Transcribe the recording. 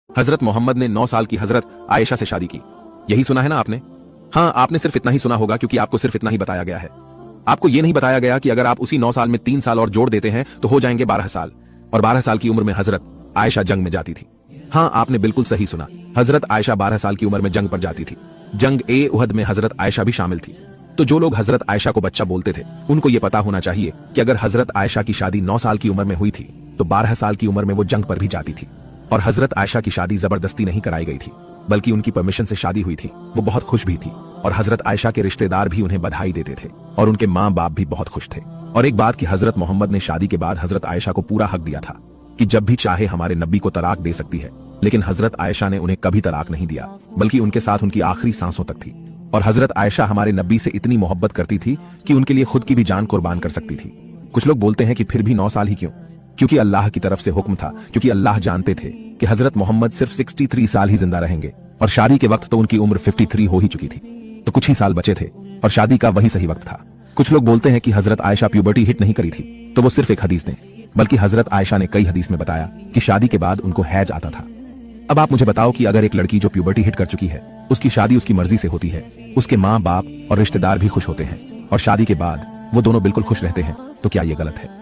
हजरत मोहम्मद ने 9 साल की हजरत आयशा से शादी की। यही सुना है ना आपने? हाँ, आपने सिर्फ इतना ही सुना होगा क्योंकि आपको सिर्फ इतना ही बताया गया है। आपको यह नहीं बताया गया कि अगर आप उसी 9 साल में 3 साल और जोड़ देते हैं तो हो जाएंगे 12 साल। और 12 साल की उम्र में हजरत आयशा जंग में जाती थी। हाँ, आपने बिल्कुल सही सुना, हजरत आयशा 12 साल की उम्र में जंग पर जाती थी। जंग ए उहद में हजरत आयशा भी शामिल थी। तो जो लोग हजरत आयशा को बच्चा बोलते थे उनको ये पता होना चाहिए कि अगर हजरत आयशा की शादी 9 साल की उम्र में हुई थी तो 12 साल की उम्र में वो जंग पर भी जाती थी। और हजरत आयशा की शादी जबरदस्ती नहीं कराई गई थी, बल्कि उनकी परमिशन से शादी हुई थी। वो बहुत खुश भी थी और हजरत आयशा के रिश्तेदार भी उन्हें बधाई देते थे और उनके माँ बाप भी बहुत खुश थे। और एक बात कि हजरत मोहम्मद ने शादी के बाद हजरत आयशा को पूरा हक दिया था कि जब भी चाहे हमारे नबी को तलाक दे सकती है, लेकिन हजरत आयशा ने उन्हें कभी तलाक नहीं दिया, बल्कि उनके साथ उनकी आखिरी सांसों तक थी। और हजरत आयशा हमारे नबी से इतनी मोहब्बत करती थी कि उनके लिए खुद की भी जान कुर्बान कर सकती थी। कुछ लोग बोलते हैं कि फिर भी 9 साल ही क्यों? क्योंकि अल्लाह की तरफ से हुक्म था, क्योंकि अल्लाह जानते थे कि हजरत मोहम्मद सिर्फ 63 साल ही जिंदा रहेंगे और शादी के वक्त तो उनकी उम्र 53 हो ही चुकी थी। तो कुछ ही साल बचे थे और शादी का वही सही वक्त था। कुछ लोग बोलते हैं कि हजरत आयशा प्यूबर्टी हिट नहीं करी थी, तो वो सिर्फ एक हदीस ने, बल्कि हजरत आयशा ने कई हदीस में बताया कि शादी के बाद उनको हैज आता था। अब आप मुझे बताओ कि अगर एक लड़की जो प्यूबर्टी हिट कर चुकी है, उसकी शादी उसकी मर्जी से होती है, उसके माँ बाप और रिश्तेदार भी खुश होते हैं और शादी के बाद वो दोनों बिल्कुल खुश रहते हैं, तो क्या ये गलत है?